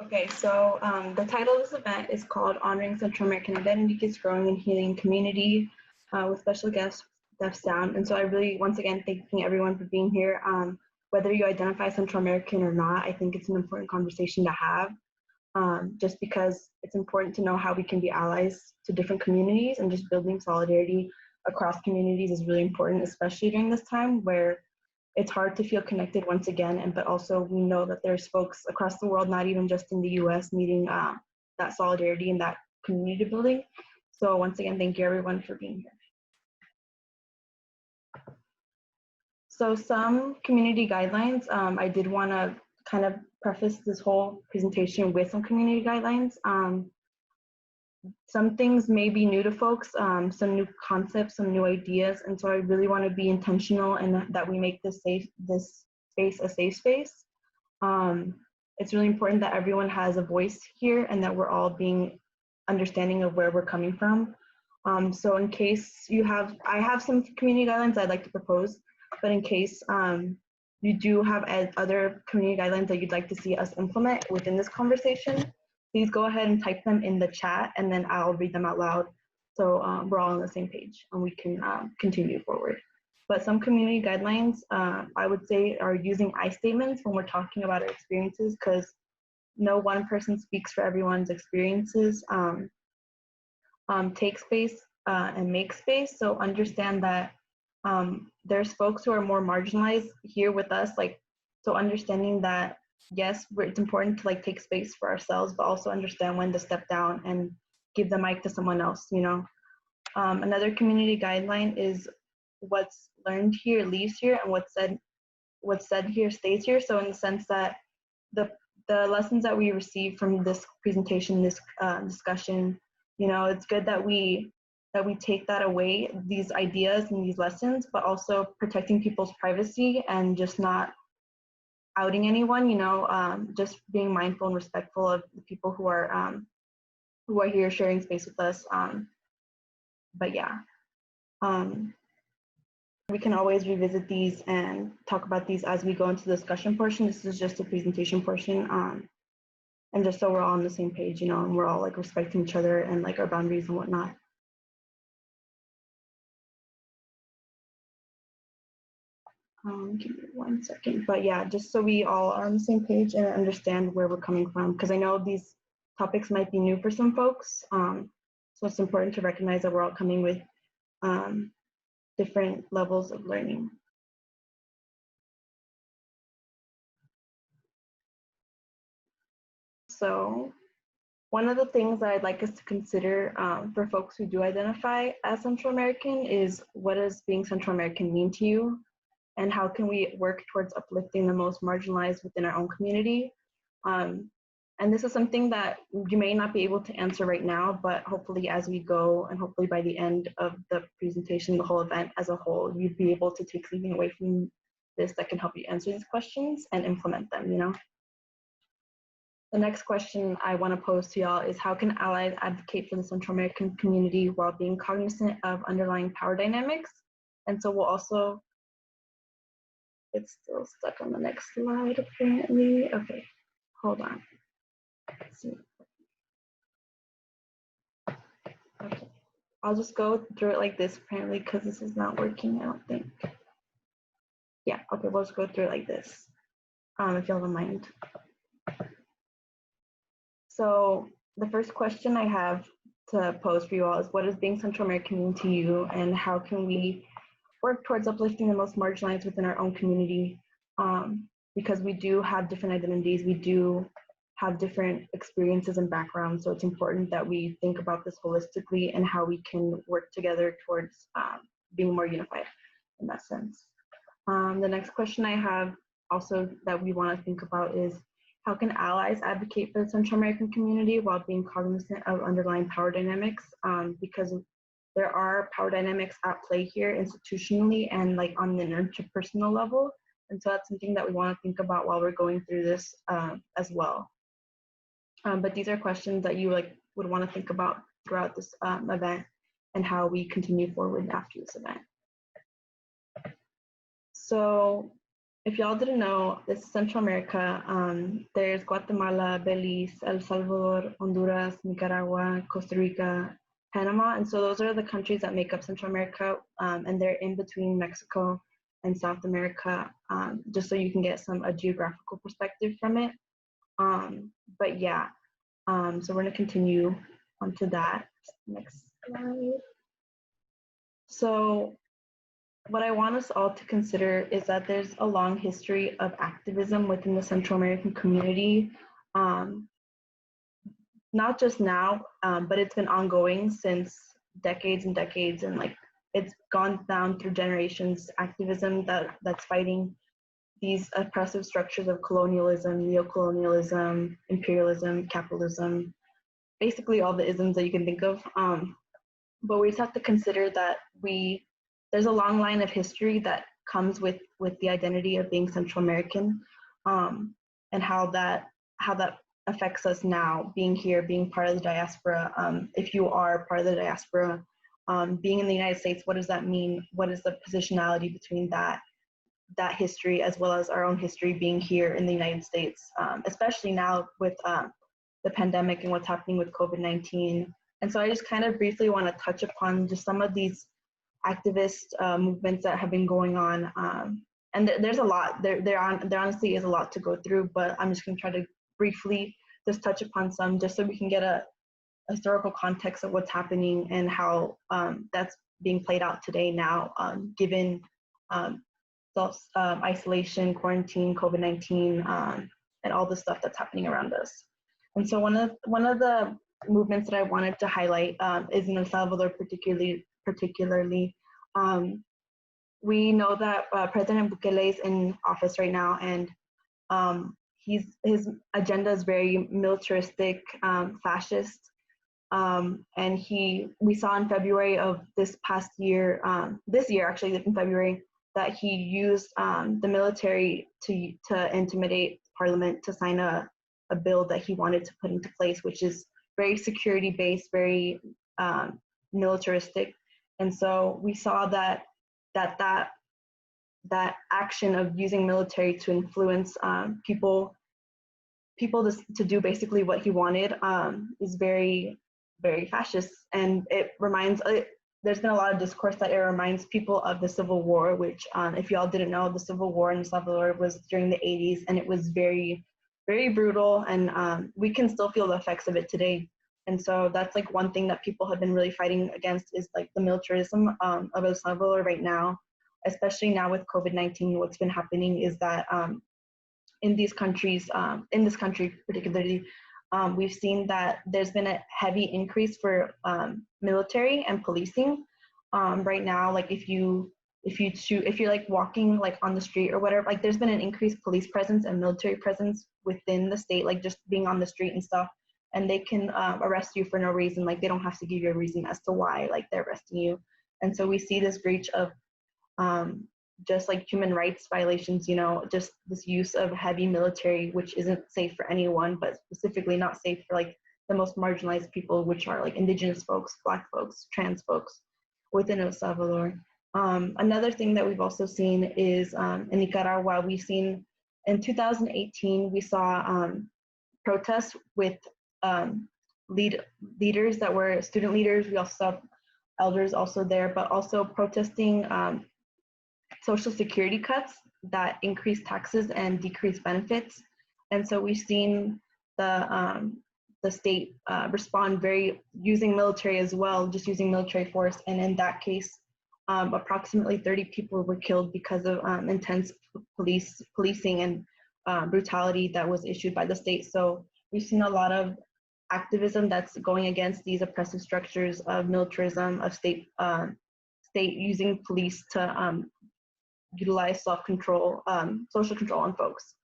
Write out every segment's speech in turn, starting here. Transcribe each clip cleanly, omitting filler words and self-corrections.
Okay, so the title of this event is called Honoring Central American Identities, Growing and Healing Community with special guest Deaf Sound. And so I really, once again, thanking everyone for being here. Whether you identify Central American or not, I think it's an important conversation to have, just because it's important to know how we can be allies to different communities, and just building solidarity across communities is really important, especially during this time where it's hard to feel connected once again, but also we know that there's folks across the world, not even just in the US, needing that solidarity and that community building. So once again, thank you everyone for being here. So some community guidelines, I did want to kind of preface this whole presentation with some community guidelines. Some things may be new to folks, some new concepts, some new ideas, and so I really want to be intentional and that we make this space a safe space. It's really important that everyone has a voice here and that we're all being understanding of where we're coming from. So in case I have some community guidelines I'd like to propose, but in case you do have other community guidelines that you'd like to see us implement within this conversation, please go ahead and type them in the chat, and then I'll read them out loud, so we're all on the same page and we can continue forward. But some community guidelines, I would say, are using I statements when we're talking about our experiences, because no one person speaks for everyone's experiences. Take space and make space. So understand that there's folks who are more marginalized here with us, so understanding that yes, it's important to take space for ourselves, but also understand when to step down and give the mic to someone else, Another community guideline is what's learned here leaves here, and what's said here stays here. So in the sense that the lessons that we receive from this presentation, this discussion, it's good that we take that away, these ideas and these lessons, but also protecting people's privacy and just not outing anyone, just being mindful and respectful of the people who are here sharing space with us. But yeah, we can always revisit these and talk about these as we go into the discussion portion. This is just a presentation portion, and just so we're all on the same page, and we're all respecting each other and our boundaries and whatnot. Give me 1 second, but yeah, just so we all are on the same page and understand where we're coming from, because I know these topics might be new for some folks, so it's important to recognize that we're all coming with different levels of learning. So one of the things that I'd like us to consider for folks who do identify as Central American is, what does being Central American mean to you? And how can we work towards uplifting the most marginalized within our own community? And this is something that you may not be able to answer right now, but hopefully as we go, and hopefully by the end of the presentation, the whole event as a whole, you'd be able to take something away from this that can help you answer these questions and implement them, The next question I want to pose to y'all is, how can allies advocate for the Central American community while being cognizant of underlying power dynamics? And so we'll also, it's still stuck on the next slide, apparently. Okay, hold on. Let's see. Okay, I'll just go through it like this, apparently, because this is not working, I don't think. Yeah, okay, we'll just go through it like this, if y'all don't mind. So the first question I have to pose for you all is, what does being Central American mean to you, and how can we work towards uplifting the most marginalized within our own community? Because we do have different identities, we do have different experiences and backgrounds, so it's important that we think about this holistically and how we can work together towards being more unified in that sense. The next question I have also that we want to think about is, how can allies advocate for the Central American community while being cognizant of underlying power dynamics? Because there are power dynamics at play here institutionally and on an interpersonal level. And so that's something that we want to think about while we're going through this as well. But these are questions that you would want to think about throughout this event and how we continue forward after this event. So if y'all didn't know, this is Central America. There's Guatemala, Belize, El Salvador, Honduras, Nicaragua, Costa Rica, Panama. And so those are the countries that make up Central America, and they're in between Mexico and South America, just so you can get a geographical perspective from it. But yeah, so we're gonna continue onto that. Next slide. So what I want us all to consider is that there's a long history of activism within the Central American community, not just now, but it's been ongoing since decades and decades, and like it's gone down through generations. Activism that's fighting these oppressive structures of colonialism, neocolonialism, imperialism, capitalism, basically all the isms that you can think of. But we just have to consider that there's a long line of history that comes with the identity of being Central American, and how that affects us now, being here, being part of the diaspora. If you are part of the diaspora, being in the United States, what does that mean? What is the positionality between that history as well as our own history being here in the United States, especially now with the pandemic and what's happening with COVID-19. And so I just kind of briefly want to touch upon just some of these activist movements that have been going on. And there's a lot, there honestly is a lot to go through, but I'm just going to try to briefly just touch upon some, just so we can get a historical context of what's happening and how that's being played out today now, given isolation, quarantine, COVID-19, and all the stuff that's happening around us. And so one of the movements that I wanted to highlight is in El Salvador, particularly. We know that President Bukele is in office right now, and his agenda is very militaristic, fascist, and we saw in February of this past year, this year actually in February, that he used the military to intimidate Parliament to sign a bill that he wanted to put into place, which is very security-based, very militaristic. And so we saw that action of using military to influence people to do basically what he wanted is very, very fascist. And there's been a lot of discourse that it reminds people of the Civil War, which if y'all didn't know, the Civil War in El Salvador was during the 80s, and it was very, very brutal, and we can still feel the effects of it today. And so that's like one thing that people have been really fighting against, is like the militarism of El Salvador right now, especially now with COVID-19. What's been happening is that in these countries, in this country particularly, we've seen that there's been a heavy increase for military and policing. Right now, like if you're like walking like on the street or whatever, like there's been an increased police presence and military presence within the state, like just being on the street and stuff. And they can arrest you for no reason. Like they don't have to give you a reason as to why like they're arresting you. And so we see this breach of just like human rights violations, just this use of heavy military, which isn't safe for anyone, but specifically not safe for like the most marginalized people, which are like indigenous folks, Black folks, trans folks within El Salvador. Another thing that we've also seen is in Nicaragua, we've seen in 2018, we saw protests with leaders that were student leaders. We also saw elders also there, but also protesting Social Security cuts that increase taxes and decrease benefits. And so we've seen the state respond very using military as well, just using military force. And in that case, approximately 30 people were killed because of intense policing and brutality that was issued by the state. So we've seen a lot of activism that's going against these oppressive structures of militarism, of state using police to utilize self-control, social control on folks.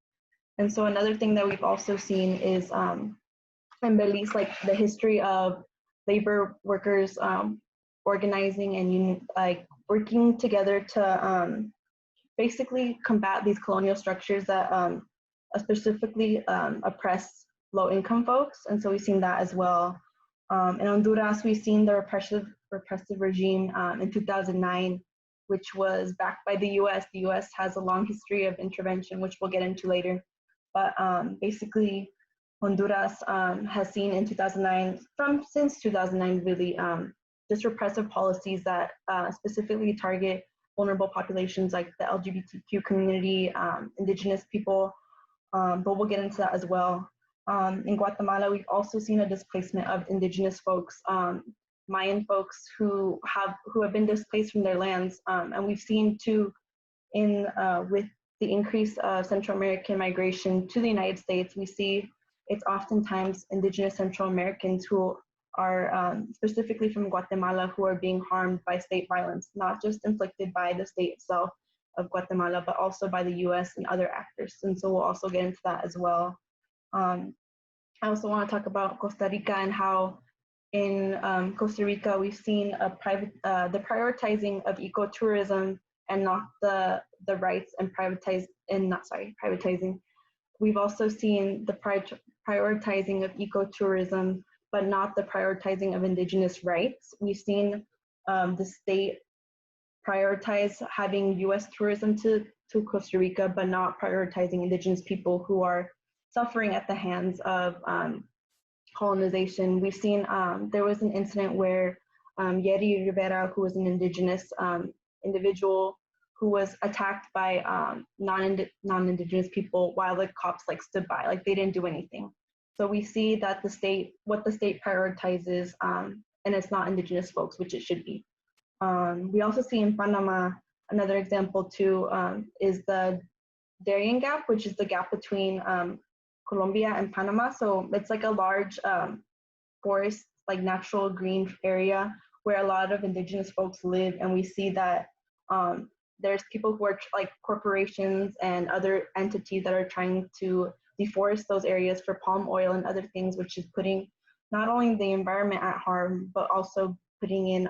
And so another thing that we've also seen is in Belize, like the history of labor workers organizing and like working together to basically combat these colonial structures that specifically oppress low-income folks. And so we've seen that as well. In Honduras, we've seen the repressive regime in 2009 which was backed by the US. The US has a long history of intervention, which we'll get into later. But basically, Honduras has seen in 2009, since 2009 really, just repressive policies that specifically target vulnerable populations like the LGBTQ community, indigenous people, but we'll get into that as well. In Guatemala, we've also seen a displacement of indigenous folks, Mayan folks who have been displaced from their lands, and we've seen too with the increase of Central American migration to the United States, we see it's oftentimes indigenous Central Americans who are specifically from Guatemala who are being harmed by state violence, not just inflicted by the state itself of Guatemala, but also by the US and other actors. And so we'll also get into that as well. I also want to talk about Costa Rica and how in Costa Rica we've seen the prioritizing of ecotourism and not the rights and privatizing. We've also seen the prioritizing of ecotourism, but not the prioritizing of indigenous rights. We've seen the state prioritize having US tourism to Costa Rica, but not prioritizing indigenous people who are suffering at the hands of colonization. We've seen there was an incident where Yeri Rivera, who was an indigenous individual who was attacked by non-indigenous people while the cops stood by, they didn't do anything. So we see that what the state prioritizes, and it's not indigenous folks, which it should be. We also see in Panama, another example too, is the Darien Gap, which is the gap between Colombia and Panama. So it's a large forest, natural green area where a lot of indigenous folks live, and we see that there's people who are corporations and other entities that are trying to deforest those areas for palm oil and other things, which is putting not only the environment at harm, but also putting in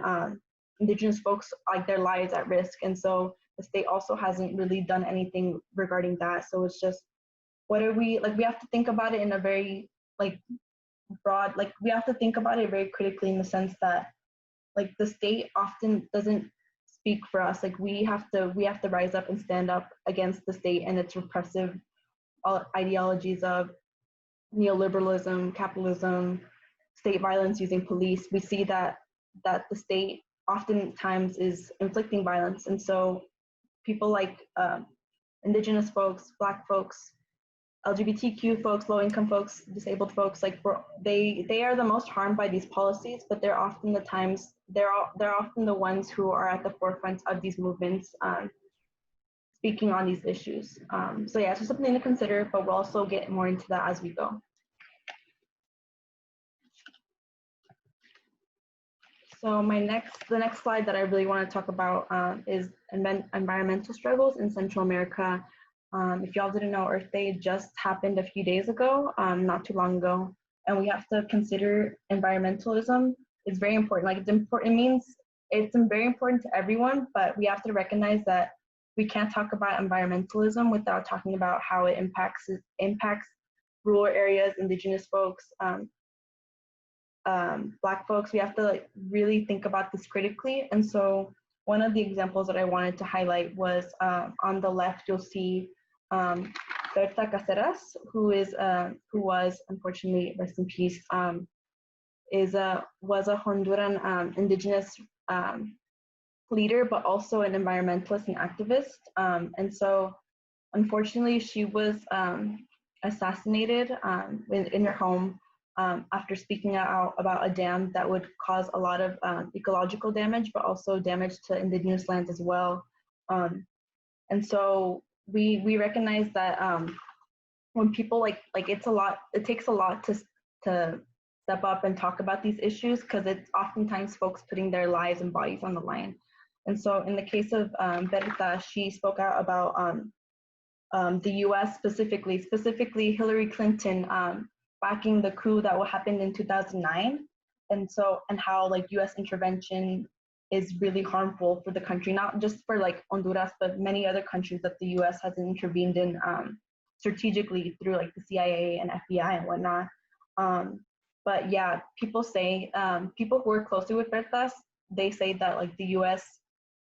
indigenous folks their lives at risk. And so the state also hasn't really done anything regarding that. So it's just, what are we we have to think about it in a very broad, we have to think about it very critically, in the sense that the state often doesn't speak for us. We have to rise up and stand up against the state and its repressive ideologies of neoliberalism, capitalism, state violence using police. We see that the state oftentimes is inflicting violence, and so people indigenous folks, Black folks, LGBTQ folks, low-income folks, disabled folks, they are the most harmed by these policies, but they're often the ones who are at the forefront of these movements, speaking on these issues. So yeah, it's just something to consider, but we'll also get more into that as we go. So the next slide that I really want to talk about is environmental struggles in Central America. If y'all didn't know, Earth Day just happened a few days ago, not too long ago, and we have to consider environmentalism. It's very important. It's important. It means it's very important to everyone, but we have to recognize that we can't talk about environmentalism without talking about how it impacts rural areas, indigenous folks, Black folks. We have to really think about this critically. And so one of the examples that I wanted to highlight was on the left, you'll see Berta Caceres, who was, unfortunately, rest in peace, was a Honduran indigenous leader, but also an environmentalist and activist. And so, unfortunately, she was assassinated in her home after speaking out about a dam that would cause a lot of ecological damage, but also damage to indigenous lands as well. And so we recognize that when people it takes a lot to step up and talk about these issues, because it's oftentimes folks putting their lives and bodies on the line. And so in the case of Berta, she spoke out about the US specifically Hillary Clinton backing the coup that happened in 2009. And how US intervention is really harmful for the country, not just for Honduras, but many other countries that the US has intervened in strategically through the CIA and FBI and whatnot. But yeah, people say, people who work closely with Bertas, they say that the US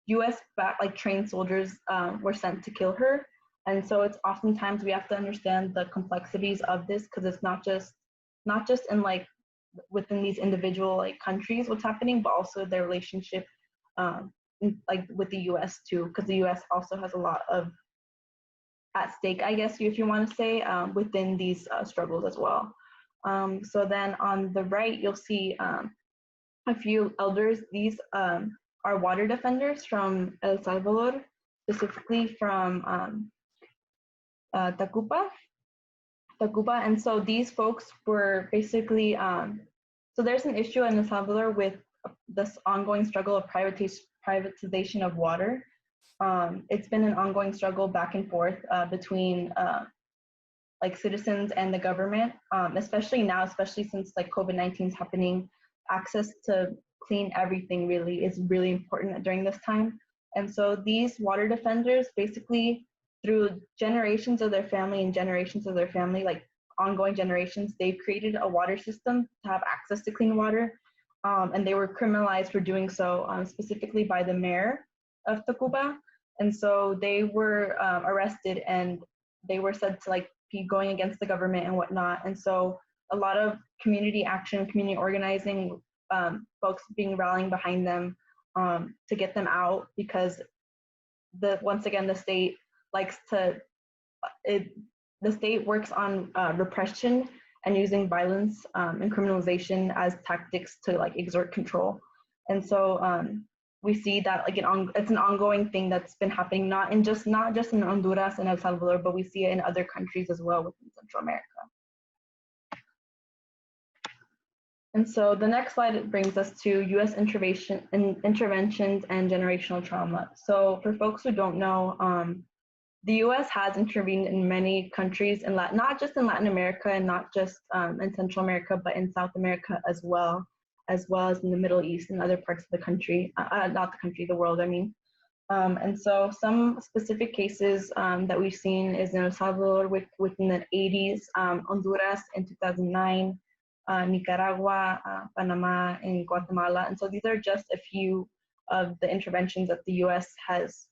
US like trained soldiers were sent to kill her. And so it's oftentimes we have to understand the complexities of this, because it's not just in like within these individual like countries what's happening, but also their relationship like with the US too, because the US also has a lot of at stake, I guess, if you want to say, within these struggles as well. So then on the right, you'll see a few elders. These are water defenders from El Salvador, specifically from Tacuba. And so these folks were basically, so there's an issue in El Salvador with this ongoing struggle of privatization of water. It's been an ongoing struggle back and forth between like citizens and the government, especially now, especially since like COVID-19 is happening. Access to clean everything really is really important during this time. And so these water defenders, basically through generations of their family and generations of their family, like ongoing generations, they've created a water system to have access to clean water. And they were criminalized for doing so, specifically by the mayor of Tacuba. And so they were arrested, and they were said to like be going against the government and whatnot. And so a lot of community action, community organizing, folks rallying behind them to get them out, because once again, the state likes to, the state works on repression and using violence and criminalization as tactics to like exert control. And so we see that like it's an ongoing thing that's been happening, not just in Honduras and El Salvador, but we see it in other countries as well within Central America. And so the next slide brings us to U.S. interventions and generational trauma. So for folks who don't know, the U.S. has intervened in many countries, not just in Latin America and not just in Central America, but in South America as well as in the Middle East and other parts of the country, the world, I mean. And so some specific cases that we've seen is in El Salvador within the 80s, Honduras in 2009, Nicaragua, Panama, and Guatemala. And so these are just a few of the interventions that the U.S. has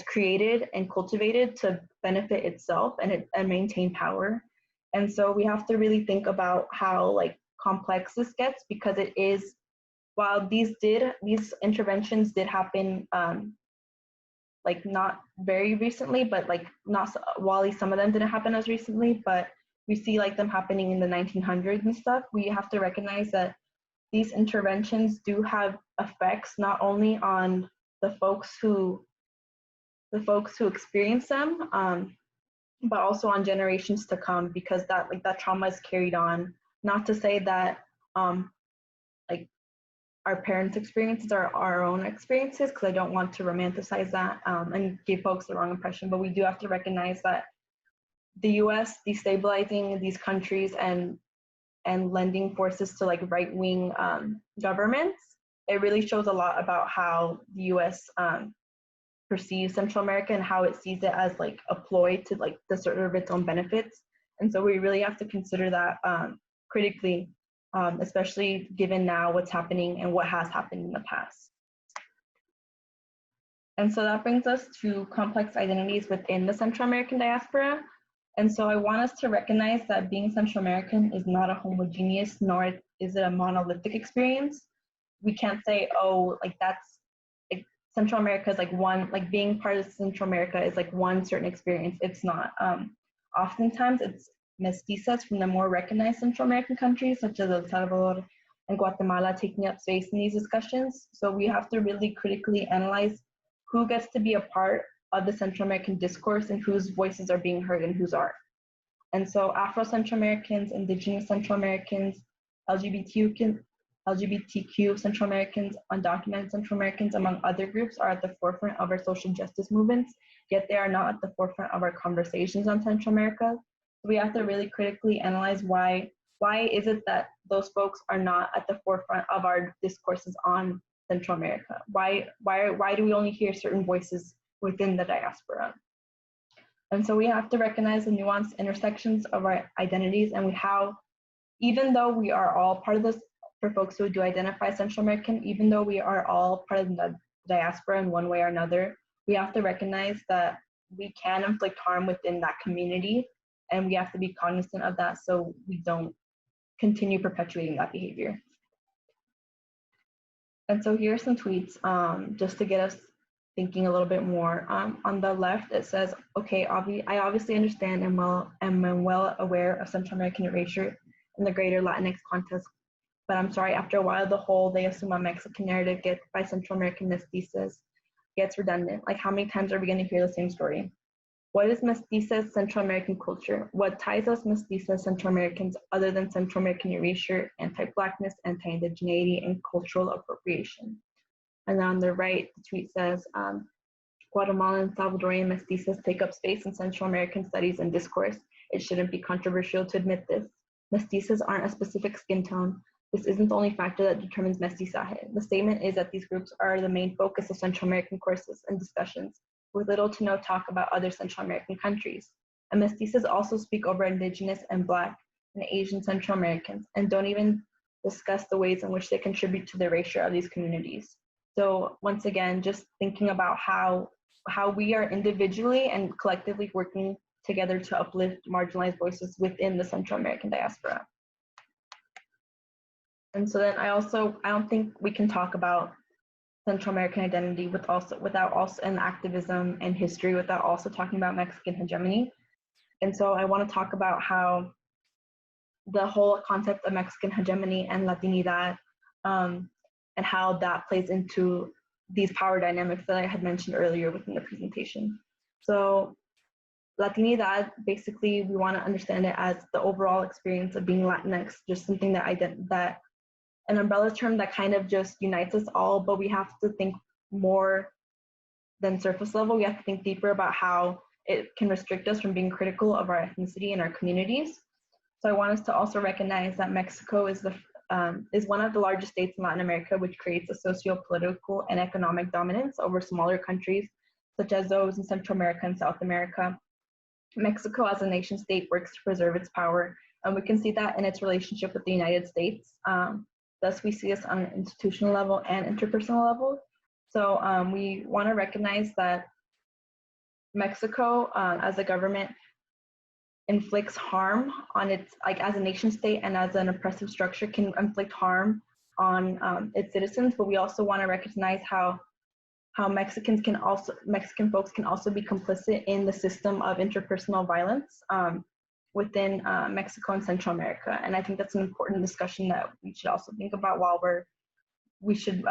created and cultivated to benefit itself and maintain power. And so we have to really think about how like complex this gets, because it is, while these interventions did happen like not very recently, but like not, while some of them didn't happen as recently, but we see like them happening in the 1900s and stuff. We have to recognize that these interventions do have effects not only on the folks who experience them, but also on generations to come, because that trauma is carried on. Not to say that like our parents' experiences are our own experiences, because I don't want to romanticize that and give folks the wrong impression, but we do have to recognize that the U.S. destabilizing these countries and lending forces to like right-wing governments, it really shows a lot about how the U.S. perceives Central America and how it sees it as like a ploy to like the serve its own benefits. And so we really have to consider that critically, especially given now what's happening and what has happened in the past. And so that brings us to complex identities within the Central American diaspora. And so I want us to recognize that being Central American is not a homogeneous, nor is it a monolithic experience. We can't say, oh, like that's, like Central America is like one, like being part of Central America is like one certain experience. It's not. Oftentimes it's mestizas from the more recognized Central American countries, such as El Salvador and Guatemala, taking up space in these discussions. So we have to really critically analyze who gets to be a part of the Central American discourse and whose voices are being heard and whose aren't. And so Afro-Central Americans, Indigenous Central Americans, LGBTQ Central Americans, undocumented Central Americans, among other groups, are at the forefront of our social justice movements, yet they are not at the forefront of our conversations on Central America. So we have to really critically analyze why is it that those folks are not at the forefront of our discourses on Central America? Why do we only hear certain voices within the diaspora? And so we have to recognize the nuanced intersections of our identities and how, even though we are all part of this, for folks who do identify Central American, even though we are all part of the diaspora in one way or another, we have to recognize that we can inflict harm within that community, and we have to be cognizant of that so we don't continue perpetuating that behavior. And so here are some tweets just to get us thinking a little bit more. On the left, it says, okay, I obviously understand and am well aware of Central American erasure in the greater Latinx context, but I'm sorry, after a while, the whole they assume a Mexican narrative gets by Central American mestizos gets redundant. Like, how many times are we going to hear the same story? What is mestiza Central American culture? What ties us mestiza Central Americans other than Central American erasure, anti-Blackness, anti-indigeneity, and cultural appropriation? And on the right, the tweet says, Guatemalan and Salvadorian mestizas take up space in Central American studies and discourse. It shouldn't be controversial to admit this. Mestizas aren't a specific skin tone. This isn't the only factor that determines mestizaje. The statement is that these groups are the main focus of Central American courses and discussions, with little to no talk about other Central American countries. And mestizas also speak over Indigenous and Black and Asian Central Americans, and don't even discuss the ways in which they contribute to the erasure of these communities. So once again, just thinking about how we are individually and collectively working together to uplift marginalized voices within the Central American diaspora. And so then I don't think we can talk about Central American identity without also an activism and history without also talking about Mexican hegemony. And so I want to talk about how the whole concept of Mexican hegemony and Latinidad and how that plays into these power dynamics that I had mentioned earlier within the presentation. So Latinidad, basically, we want to understand it as the overall experience of being Latinx, just something that an umbrella term that kind of just unites us all, but we have to think more than surface level. We have to think deeper about how it can restrict us from being critical of our ethnicity and our communities. So I want us to also recognize that Mexico is one of the largest states in Latin America, which creates a socio-political and economic dominance over smaller countries, such as those in Central America and South America. Mexico as a nation state works to preserve its power, and we can see that in its relationship with the United States. Thus, we see this on an institutional level and interpersonal level. So we want to recognize that Mexico, as a government, inflicts harm on its, like as a nation state and as an oppressive structure, can inflict harm on its citizens. But we also want to recognize how Mexican folks can also be complicit in the system of interpersonal violence within Mexico and Central America. And I think that's an important discussion that we should also think about while we should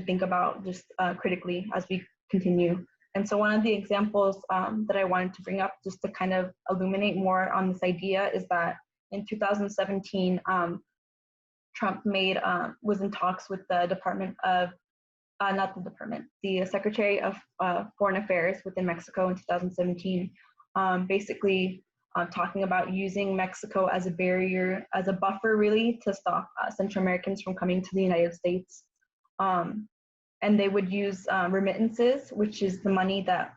think about just critically as we continue. And so one of the examples that I wanted to bring up just to kind of illuminate more on this idea is that in 2017, Trump was in talks with the the Secretary of Foreign Affairs within Mexico in 2017, basically talking about using Mexico as a barrier, as a buffer really, to stop Central Americans from coming to the United States. And they would use remittances, which is the money that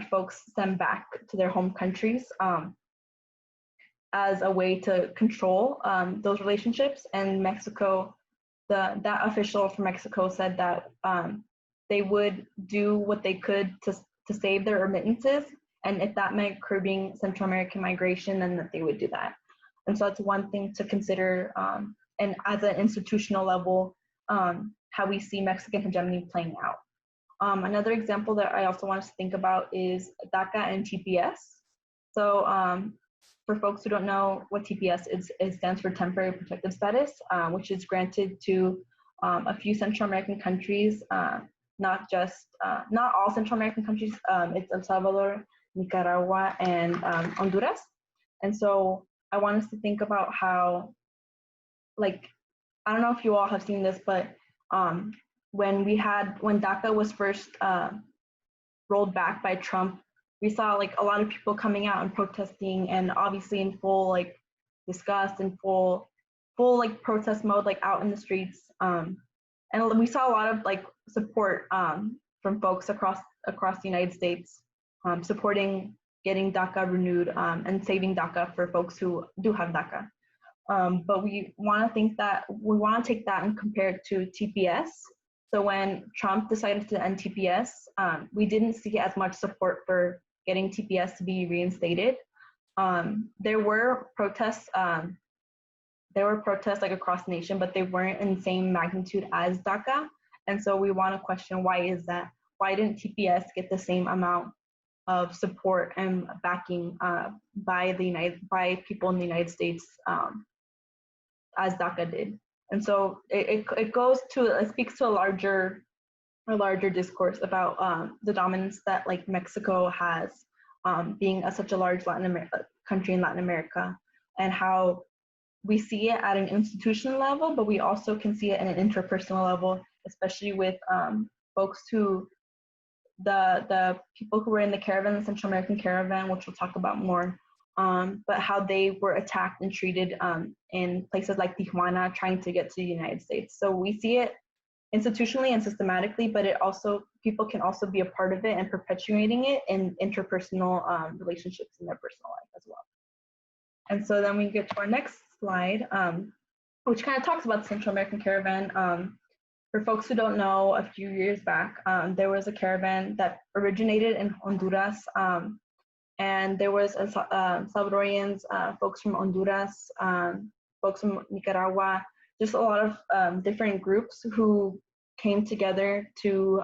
folks send back to their home countries, as a way to control those relationships. And Mexico, that official from Mexico said that they would do what they could to save their remittances, and if that meant curbing Central American migration, then that they would do that. And so that's one thing to consider, and as an institutional level, how we see Mexican hegemony playing out. Another example that I also want us to think about is DACA and TPS. So for folks who don't know what TPS is, it stands for Temporary Protected Status, which is granted to a few Central American countries, not all Central American countries. It's El Salvador, Nicaragua, and Honduras. And so I want us to think about how, like, I don't know if you all have seen this, but when DACA was first rolled back by Trump, we saw like a lot of people coming out and protesting, and obviously in full like disgust and full like protest mode, like out in the streets. And we saw a lot of like support from folks across the United States, supporting getting DACA renewed and saving DACA for folks who do have DACA. But we want to take that and compare it to TPS. So when Trump decided to end TPS, we didn't see as much support for getting TPS to be reinstated. There were protests. There were protests like across the nation, but they weren't in the same magnitude as DACA. And so we want to question, why is that? Why didn't TPS get the same amount of support and backing by people in the United States as DACA did? And so it speaks to a larger discourse about the dominance that like Mexico has, being such a large country in Latin America, and how we see it at an institutional level, but we also can see it at an interpersonal level, especially with folks who, the people who were in the caravan, the Central American caravan, which we'll talk about more, but how they were attacked and treated in places like Tijuana, trying to get to the United States. So we see it institutionally and systematically, but people can also be a part of it and perpetuating it in interpersonal relationships in their personal life as well. And so then we get to our next slide, which kind of talks about the Central American caravan. For folks who don't know, a few years back, there was a caravan that originated in Honduras, and there was Salvadorians, folks from Honduras, folks from Nicaragua, just a lot of different groups who came together to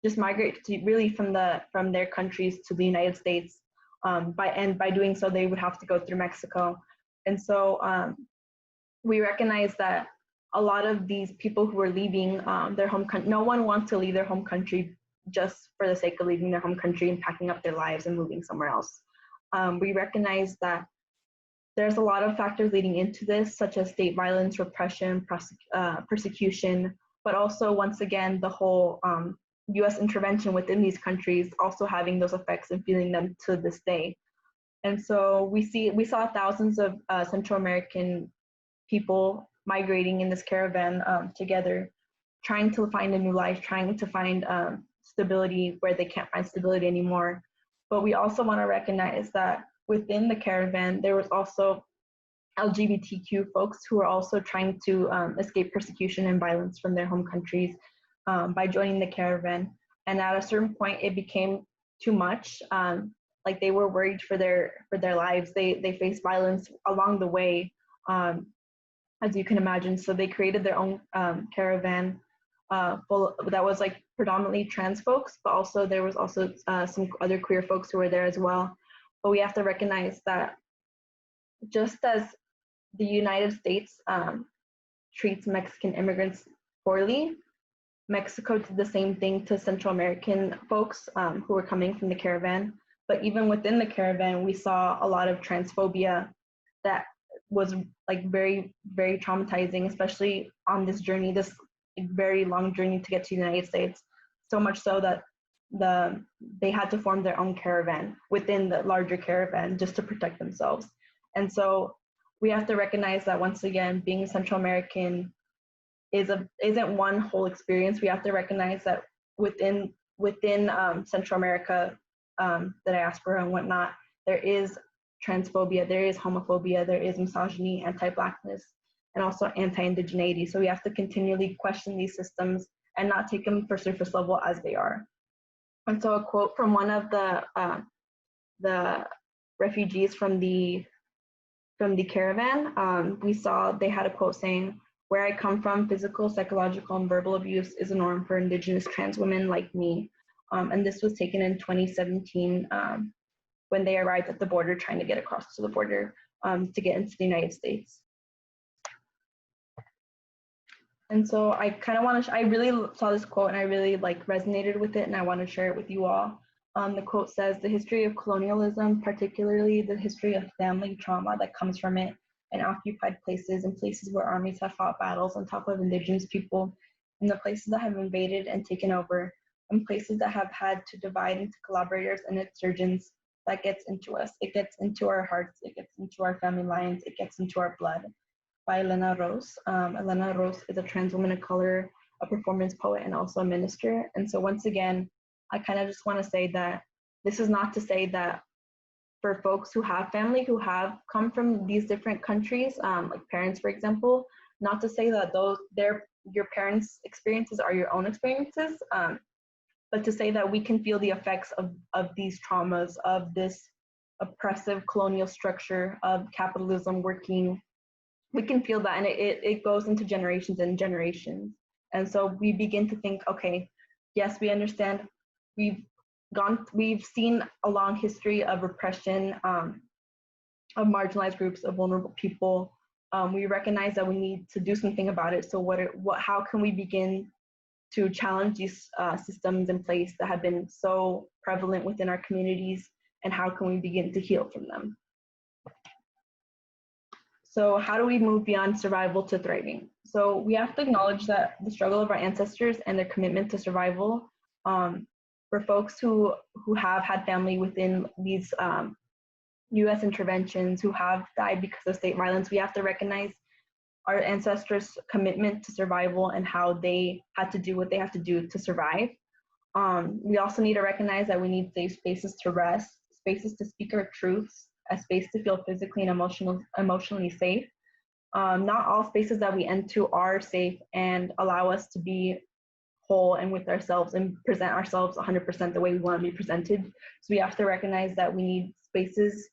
just migrate really from their countries to the United States. By doing so, they would have to go through Mexico. And so we recognize that a lot of these people who are leaving their home country, no one wants to leave their home country just for the sake of leaving their home country and packing up their lives and moving somewhere else. We recognize that there's a lot of factors leading into this, such as state violence, repression, persecution, but also, once again, the whole US intervention within these countries also having those effects and feeling them to this day. And so we saw thousands of Central American people migrating in this caravan together, trying to find a new life, trying to find stability where they can't find stability anymore. But we also want to recognize that within the caravan, there was also LGBTQ folks who are also trying to escape persecution and violence from their home countries by joining the caravan. And at a certain point, it became too much. Like they were worried for their lives. They faced violence along the way, as you can imagine. So they created their own caravan that was like predominantly trans folks, but also there was also some other queer folks who were there as well. But we have to recognize that just as the United States treats Mexican immigrants poorly, Mexico did the same thing to Central American folks who were coming from the caravan. But even within the caravan, we saw a lot of transphobia that was like very, very traumatizing, especially on this journey, this very long journey to get to the United States. So much so that they had to form their own caravan within the larger caravan just to protect themselves. And so we have to recognize that, once again, being Central American isn't one whole experience. We have to recognize that within Central America, the diaspora and whatnot, there is transphobia, there is homophobia, there is misogyny, anti-Blackness, and also anti-indigeneity. So we have to continually question these systems and not take them for surface level as they are. And so a quote from one of the refugees from the caravan, we saw they had a quote saying, "Where I come from, physical, psychological, and verbal abuse is a norm for Indigenous trans women like me." And this was taken in 2017 when they arrived at the border trying to get across to the border to get into the United States. And so I kind of want to, I really saw this quote and I really resonated with it, and I want to share it with you all. The quote says, "The history of colonialism, particularly the history of family trauma that comes from it, and occupied places and places where armies have fought battles on top of Indigenous people, and the places that have invaded and taken over, and places that have had to divide into collaborators and insurgents, that gets into us. It gets into our hearts, it gets into our family lines, it gets into our blood." By Elena Rose. Elena Rose is a trans woman of color, a performance poet, and also a minister. And so once again, I kind of just want to say that this is not to say that for folks who have family who have come from these different countries, like parents, for example, not to say that your parents' experiences are your own experiences, but to say that we can feel the effects of these traumas, of this oppressive colonial structure of capitalism working, we can feel that, and it goes into generations and generations. And so we begin to think, okay, yes, we understand, we've seen a long history of repression, of marginalized groups, of vulnerable people. We recognize that we need to do something about it. So how can we begin to challenge these systems in place that have been so prevalent within our communities, and how can we begin to heal from them? So how do we move beyond survival to thriving? So we have to acknowledge that the struggle of our ancestors and their commitment to survival, for folks who have had family within these US interventions, who have died because of state violence, we have to recognize our ancestors' commitment to survival and how they had to do what they have to do to survive. We also need to recognize that we need safe spaces to rest, spaces to speak our truths, a space to feel physically and emotionally safe. Not all spaces that we enter are safe and allow us to be whole and with ourselves and present ourselves 100% the way we want to be presented. So we have to recognize that we need spaces,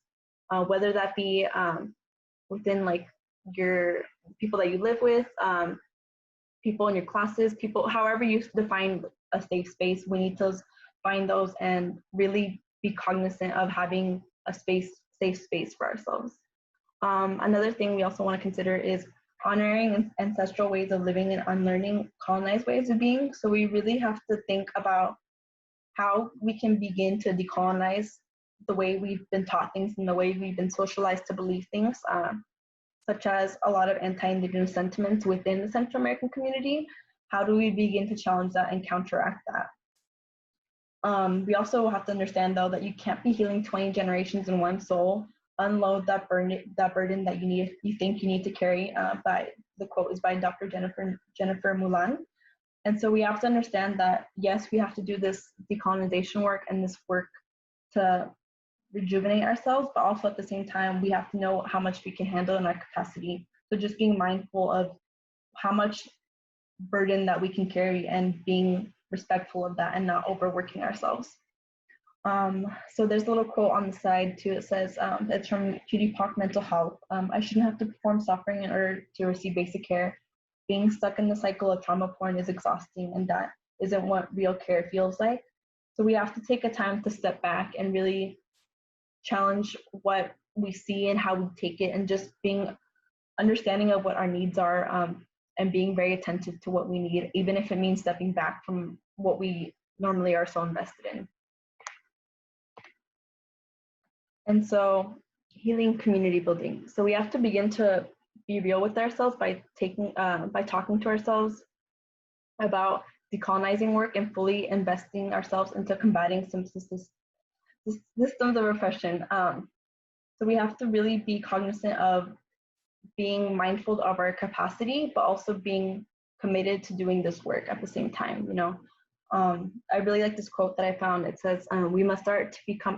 whether that be within like your people that you live with, people in your classes, people, however you define a safe space, we need to find those and really be cognizant of having a safe space for ourselves. Another thing we also want to consider is honoring ancestral ways of living and unlearning colonized ways of being. So we really have to think about how we can begin to decolonize the way we've been taught things and the way we've been socialized to believe things, such as a lot of anti-Indigenous sentiments within the Central American community. How do we begin to challenge that and counteract that? We also have to understand, though, that you can't be healing 20 generations in one soul. Unload that burden that you think you need to carry. The quote is by Dr. Jennifer Mulan. And so we have to understand that, yes, we have to do this decolonization work and this work to rejuvenate ourselves, but also at the same time, we have to know how much we can handle in our capacity. So just being mindful of how much burden that we can carry and being respectful of that and not overworking ourselves. So there's a little quote on the side too. It says, it's from Cutie Park Mental Health. I shouldn't have to perform suffering in order to receive basic care. Being stuck in the cycle of trauma porn is exhausting, and that isn't what real care feels like. So we have to take a time to step back and really challenge what we see and how we take it, and just being understanding of what our needs are, and being very attentive to what we need, even if it means stepping back from what we normally are so invested in. And so healing, community building. So we have to begin to be real with ourselves by talking to ourselves about decolonizing work and fully investing ourselves into combating some systems of oppression. So we have to really be cognizant of being mindful of our capacity, but also being committed to doing this work at the same time. You know, I really like this quote that I found. It says, "We must start to become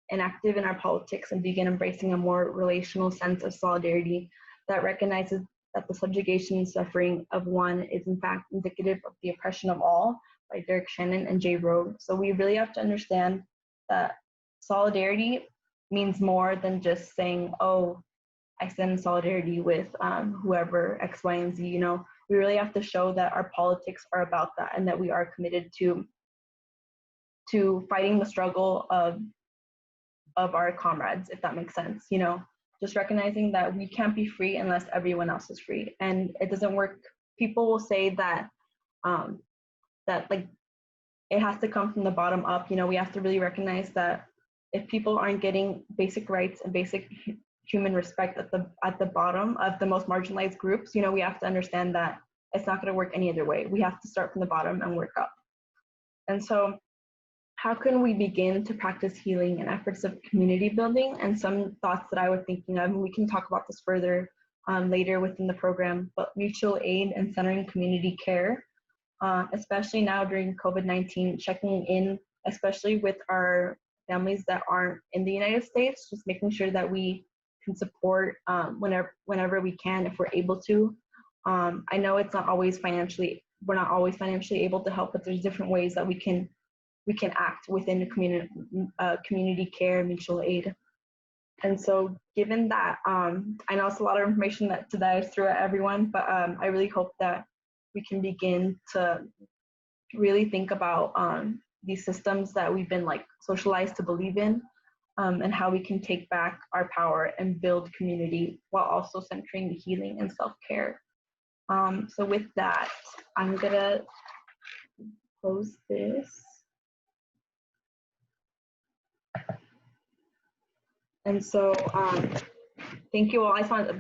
active in our politics and begin embracing a more relational sense of solidarity that recognizes that the subjugation and suffering of one is in fact indicative of the oppression of all," by Derek Shannon and Jay Road. So we really have to understand that solidarity means more than just saying, oh, I stand in solidarity with whoever, X, Y, and Z. You know, we really have to show that our politics are about that and that we are committed to fighting the struggle of our comrades, if that makes sense. You know, just recognizing that we can't be free unless everyone else is free, and it doesn't work. People will say that that like it has to come from the bottom up. You know, we have to really recognize that if people aren't getting basic rights and basic human respect at the bottom of the most marginalized groups, you know, we have to understand that it's not going to work any other way. We have to start from the bottom and work up. And so how can we begin to practice healing and efforts of community building? And some thoughts that I was thinking of, and we can talk about this further later within the program, but mutual aid and centering community care, especially now during COVID-19, checking in, especially with our families that aren't in the United States, just making sure that we can support whenever we can, if we're able to. I know it's not always financially, we're not always financially able to help, but there's different ways that we can act within the community care, mutual aid. And so given that, I know it's a lot of information that I threw at everyone, but I really hope that we can begin to really think about these systems that we've been like socialized to believe in, and how we can take back our power and build community while also centering the healing and self-care. So with that, I'm gonna close this. And so thank you all.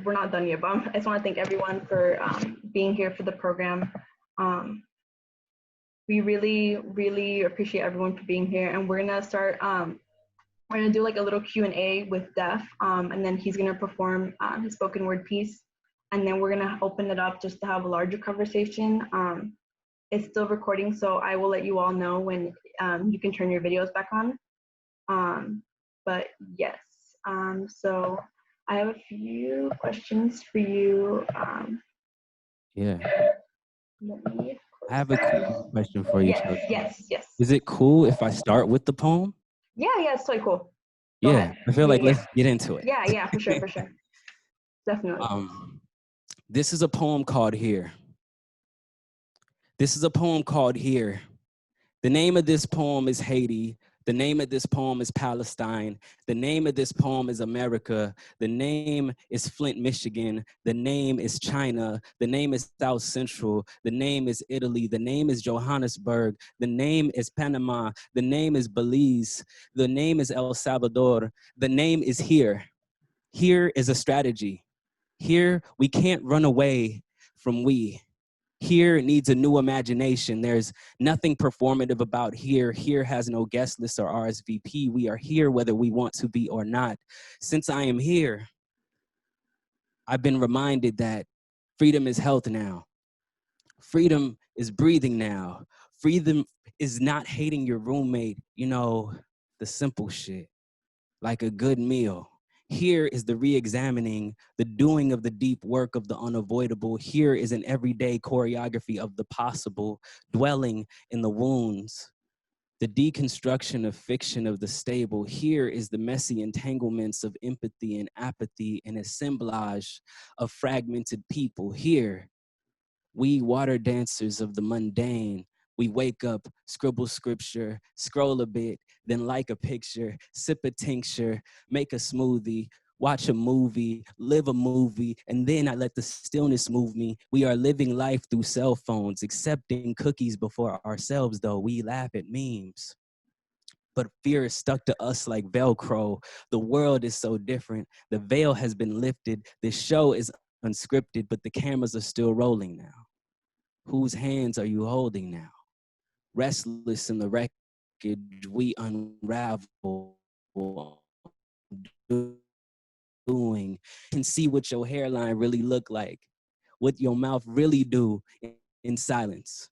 We're not done yet, but I just want to thank everyone for being here for the program. We really, really appreciate everyone for being here. And we're gonna start, we're gonna do like a little Q&A with Def, and then he's gonna perform his spoken word piece. And then we're gonna open it up just to have a larger conversation. It's still recording, so I will let you all know when you can turn your videos back on. But yes, so I have a few questions for you. Yeah. I have a cool question for you, Shelsea. Yes. Is it cool if I start with the poem? Yeah, it's totally cool. Go yeah, ahead. I feel like let's get into it. Yeah, for sure. Definitely. This is a poem called Here. This is a poem called Here. The name of this poem is Haiti. The name of this poem is Palestine. The name of this poem is America. The name is Flint, Michigan. The name is China. The name is South Central. The name is Italy. The name is Johannesburg. The name is Panama. The name is Belize. The name is El Salvador. The name is Here. Here is a strategy. Here we can't run away from we. Here needs a new imagination. There's nothing performative about here. Here has no guest list or RSVP. We are here whether we want to be or not. Since I am here, I've been reminded that freedom is health now. Freedom is breathing now. Freedom is not hating your roommate, the simple shit, like a good meal. Here is the re-examining, the doing of the deep work of the unavoidable. Here is an everyday choreography of the possible, dwelling in the wounds, the deconstruction of fiction of the stable. Here is the messy entanglements of empathy and apathy, an assemblage of fragmented people. Here, we water dancers of the mundane, we wake up, scribble scripture, scroll a bit, then like a picture, sip a tincture, make a smoothie, watch a movie, live a movie, and then I let the stillness move me. We are living life through cell phones, accepting cookies before ourselves, though we laugh at memes. But fear is stuck to us like Velcro. The world is so different. The veil has been lifted. This show is unscripted, but the cameras are still rolling now. Whose hands are you holding now? Restless in the wreckage, we unravel. Doing, can see what your hairline really look like, what your mouth really do in silence.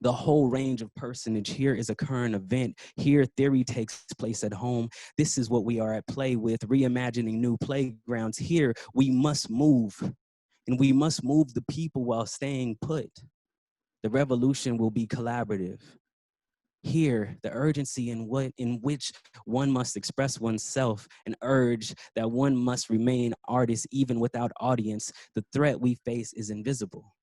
The whole range of personage here is a current event. Here, theory takes place at home. This is what we are at play with, reimagining new playgrounds. Here, we must move, and we must move the people while staying put. The revolution will be collaborative. Here, the urgency in which one must express oneself, an urge that one must remain artist even without audience. The threat we face is invisible.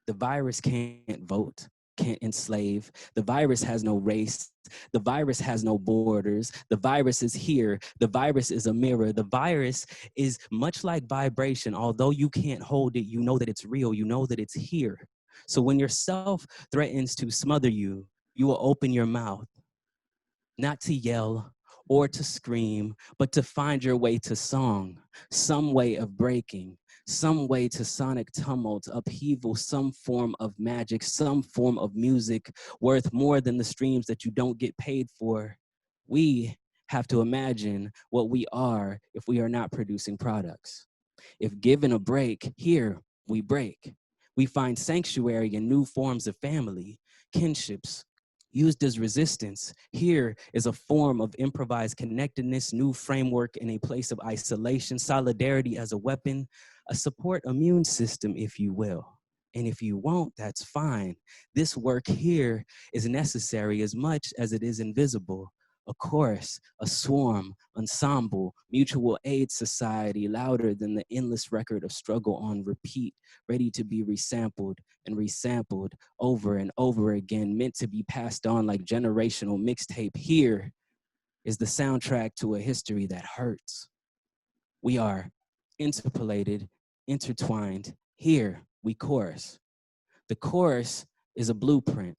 The virus can't vote, can't enslave. The virus has no race. The virus has no borders. The virus is here. The virus is a mirror. The virus is much like vibration. Although you can't hold it, you know that it's real. You know that it's here. So when yourself threatens to smother you, you will open your mouth, not to yell or to scream, but to find your way to song, some way of breaking, some way to sonic tumult, upheaval, some form of magic, some form of music worth more than the streams that you don't get paid for. We have to imagine what we are if we are not producing products. If given a break, here we break. We find sanctuary in new forms of family, kinships, used as resistance. Here is a form of improvised connectedness, new framework in a place of isolation, solidarity as a weapon, a support immune system, if you will. And if you won't, that's fine. This work here is necessary as much as it is invisible. A chorus, a swarm, ensemble, mutual aid society, louder than the endless record of struggle on repeat, ready to be resampled and resampled over and over again, meant to be passed on like generational mixtape. Here is the soundtrack to a history that hurts. We are interpolated, intertwined. Here we chorus. The chorus is a blueprint.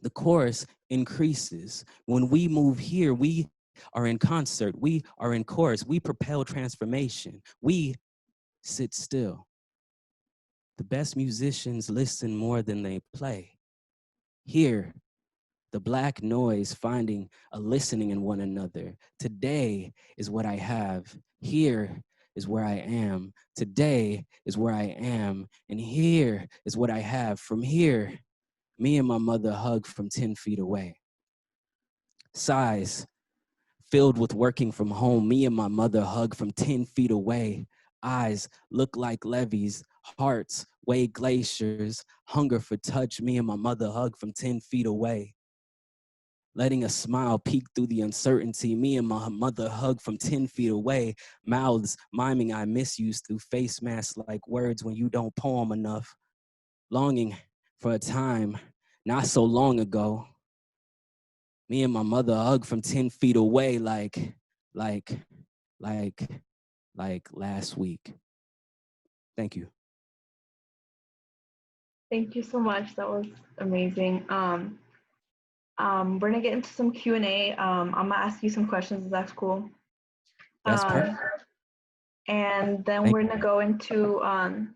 The chorus increases. When we move here, we are in concert. We are in chorus. We propel transformation. We sit still. The best musicians listen more than they play. Here, the Black noise finding a listening in one another. Today is what I have. Here is where I am. Today is where I am. And here is what I have. From here, me and my mother hug from 10 feet away. Sighs filled with working from home. Me and my mother hug from 10 feet away. Eyes look like levees. Hearts weigh glaciers. Hunger for touch. Me and my mother hug from 10 feet away. Letting a smile peek through the uncertainty. Me and my mother hug from 10 feet away. Mouths miming I miss yous through face masks like words when you don't poem enough. Longing for a time not so long ago. Me and my mother hug from 10 feet away like last week. Thank you. Thank you so much. That was amazing. We're gonna get into some Q&A. I'm gonna ask you some questions. Is that cool? That's perfect. And then we're gonna go into, and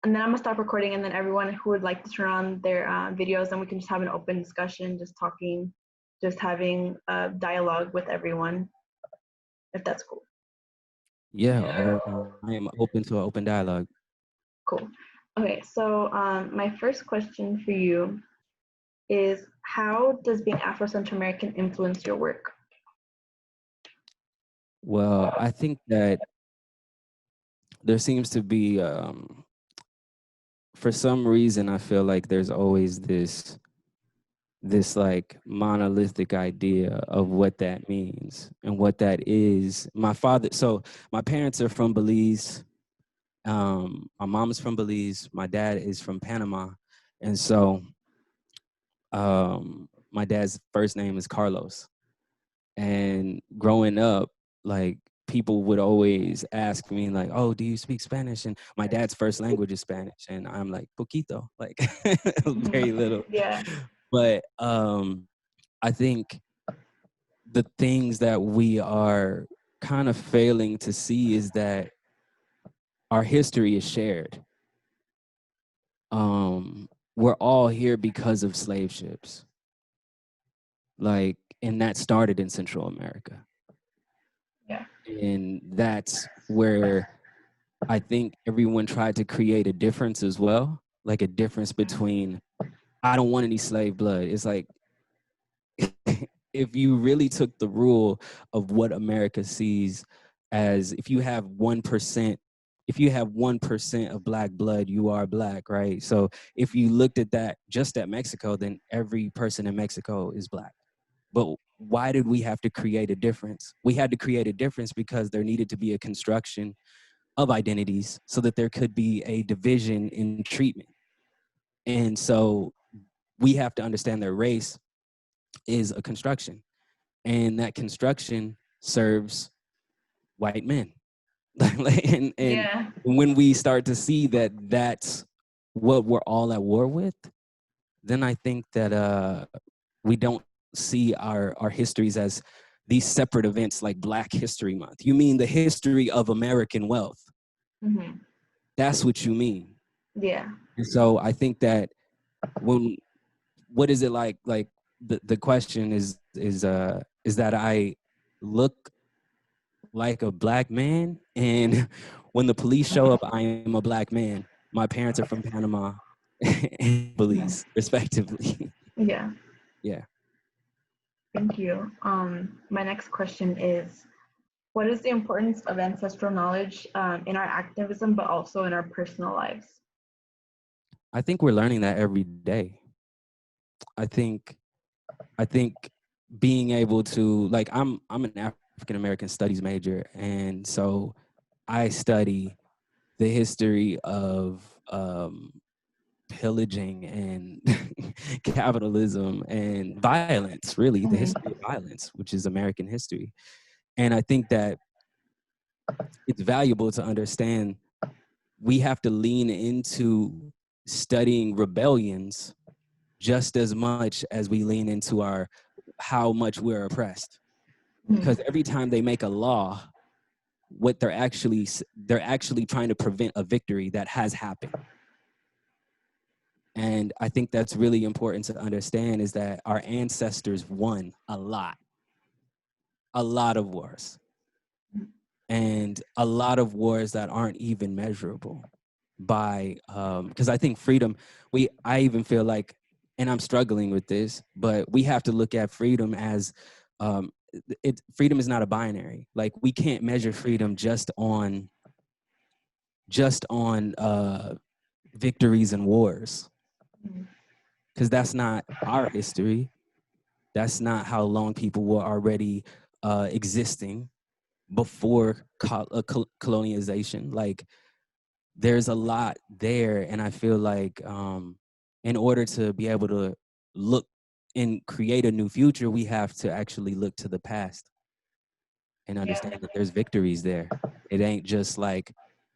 then I'm gonna stop recording, and then everyone who would like to turn on their videos, and we can just have an open discussion, just talking, just having a dialogue with everyone, if that's cool. Yeah, I am open to an open dialogue. Cool. Okay, so my first question for you is, how does being Afro-Central American influence your work? Well, I think that there seems to be, for some reason, I feel like there's always this like monolithic idea of what that means and what that is. My parents are from Belize. My mom is from Belize. My dad is from Panama. And so my dad's first name is Carlos. And growing up, like, people would always ask me, like, oh, do you speak Spanish? And my dad's first language is Spanish. And I'm like, poquito, like very little. Yeah. But I think the things that we are kind of failing to see is that our history is shared. We're all here because of slave ships. Like, and that started in Central America. Yeah. And that's where I think everyone tried to create a difference as well. Like a difference between, I don't want any slave blood. It's like, if you really took the rule of what America sees as, if you have 1%, of Black blood, you are Black, right? So if you looked at that just at Mexico, then every person in Mexico is Black. But why did we have to create a difference? We had to create a difference because there needed to be a construction of identities so that there could be a division in treatment. And so we have to understand that race is a construction, and that construction serves white men. and Yeah. when we start to see that that's what we're all at war with, then I think that we don't see our histories as these separate events like Black History Month. You mean the history of American wealth. Mm-hmm. That's what you mean. Yeah. And so I think that what is it like the question is that I look like a Black man, and when the police show up, I am a Black man. My parents are from Panama and Belize, respectively. Yeah. Yeah. Thank you. My next question is, what is the importance of ancestral knowledge in our activism, but also in our personal lives? I think we're learning that every day. I think I think being able to, like, I'm an African American studies major, and so I study the history of pillaging and capitalism and violence, really the Mhm. history of violence, which is American history. And I think that it's valuable to understand we have to lean into studying rebellions just as much as we lean into our how much we're oppressed. Because Mhm. every time they make a law, what they're actually trying to prevent a victory that has happened. And I think that's really important to understand, is that our ancestors won a lot of wars, and a lot of wars that aren't even measurable by, because I think freedom, I even feel like, and I'm struggling with this, but we have to look at freedom as, freedom is not a binary. Like, we can't measure freedom just on victories and wars, Mhm. because that's not our history. That's not how long people were already existing before colonization. Like, there's a lot there, and I feel like, in order to be able to look and create a new future, we have to actually look to the past and Yeah. understand that there's victories there. It ain't just like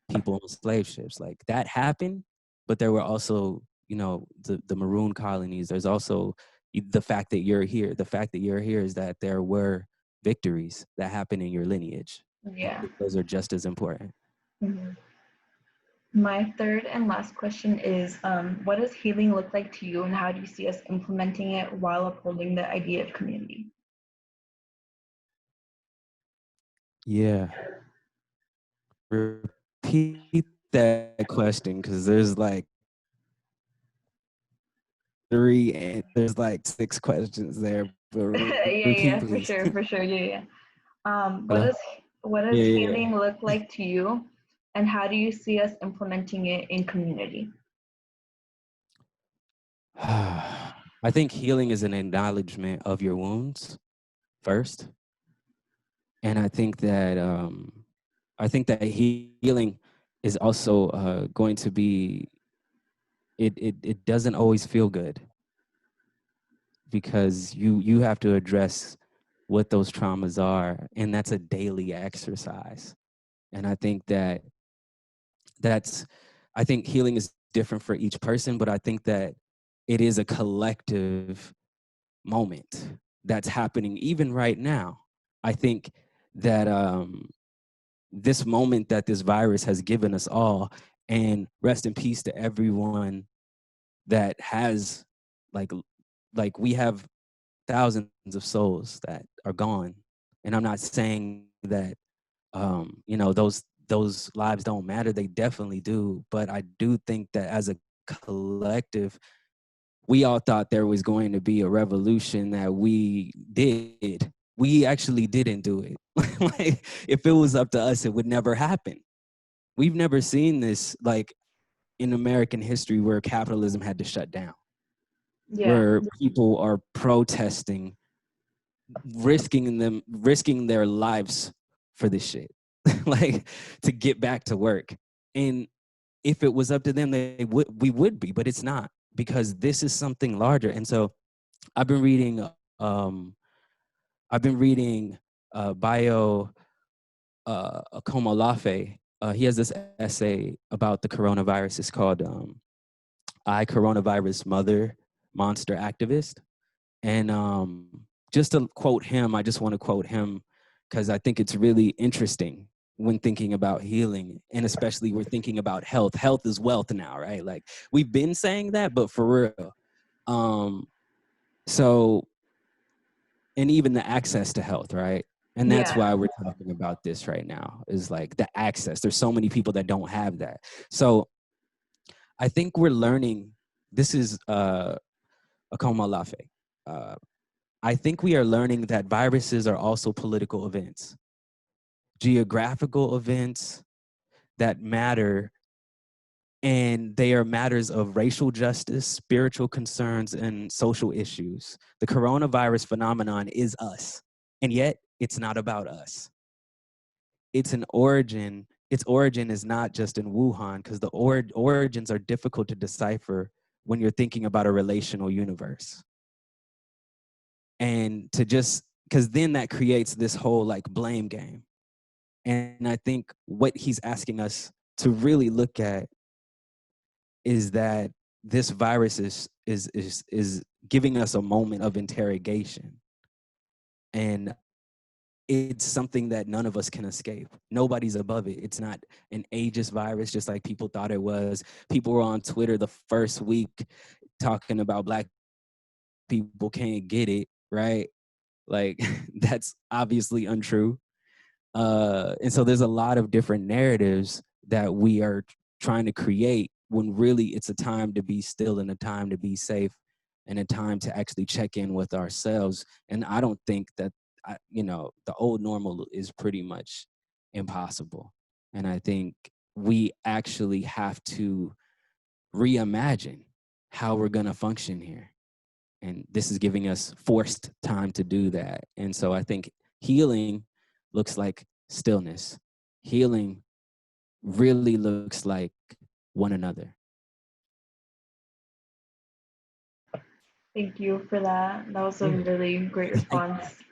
people on slave ships. Like, that happened, but there were also, the maroon colonies. There's also the fact that you're here. The fact that you're here is that there were victories that happened in your lineage. And I Yeah. think those are just as important. Mhm. My third and last question is, what does healing look like to you, and how do you see us implementing it while upholding the idea of community? Yeah. Repeat that question, because there's like three and there's like six questions there. But Yeah, repeat, yeah, please. for sure, yeah, yeah. What Hello? does Yeah, healing yeah, look like to you, and how do you see us implementing it in community? yeah. I think healing is an acknowledgement of your wounds first. And I think that healing is also going to be, it doesn't always feel good, because you have to address what those traumas are, and that's a daily exercise. And that's I think healing is different for each person, but I think that it is a collective moment that's happening even right now. I think that this moment that this virus has given us all, and rest in peace to everyone that has, like we have thousands of souls that are gone. And I'm not saying that those lives don't matter. They definitely do. But I do think that as a collective, we all thought there was going to be a revolution that we did. We actually didn't do it. Like, if it was up to us, it would never happen. We've never seen this, like, in American history, where capitalism had to shut down, Yeah, where people are protesting, risking their lives for this shit, like, to get back to work. And if it was up to them, we would be, but it's not, because this is something larger. And so I've been reading um Bio Akomolafe. He has this essay about the coronavirus. It's called I Coronavirus Mother Monster Activist. And just to quote him, I just want to quote him because I think it's really interesting when thinking about healing, and especially we're thinking about health. Health is wealth now, right? Like, we've been saying that, but for real. Um, so, and even the access to health, right? And that's yeah, why we're talking about this right now, is like the access. There's so many people that don't have that. So I think we're learning. This is Akoma Lafe. I think we are learning that viruses are also political events, geographical events that matter, and they are matters of racial justice, spiritual concerns, and social issues. The coronavirus phenomenon is us, and yet it's not about us. Its origin is not just in Wuhan, because the origins are difficult to decipher when you're thinking about a relational universe. And to just, because then that creates this whole like blame game. And I think what he's asking us to really look at is that this virus is giving us a moment of interrogation. And it's something that none of us can escape. Nobody's above it. It's not an ageist virus, just like people thought it was. People were on Twitter the first week talking about Black people can't get it, right? Like, that's obviously untrue. And so there's a lot of different narratives that we are trying to create when really it's a time to be still and a time to be safe and a time to actually check in with ourselves. And I don't think that, the old normal is pretty much impossible. And I think we actually have to reimagine how we're going to function here. And this is giving us forced time to do that. And so I think healing looks like stillness. Healing really looks like one another. Thank you for that. That was a really great response.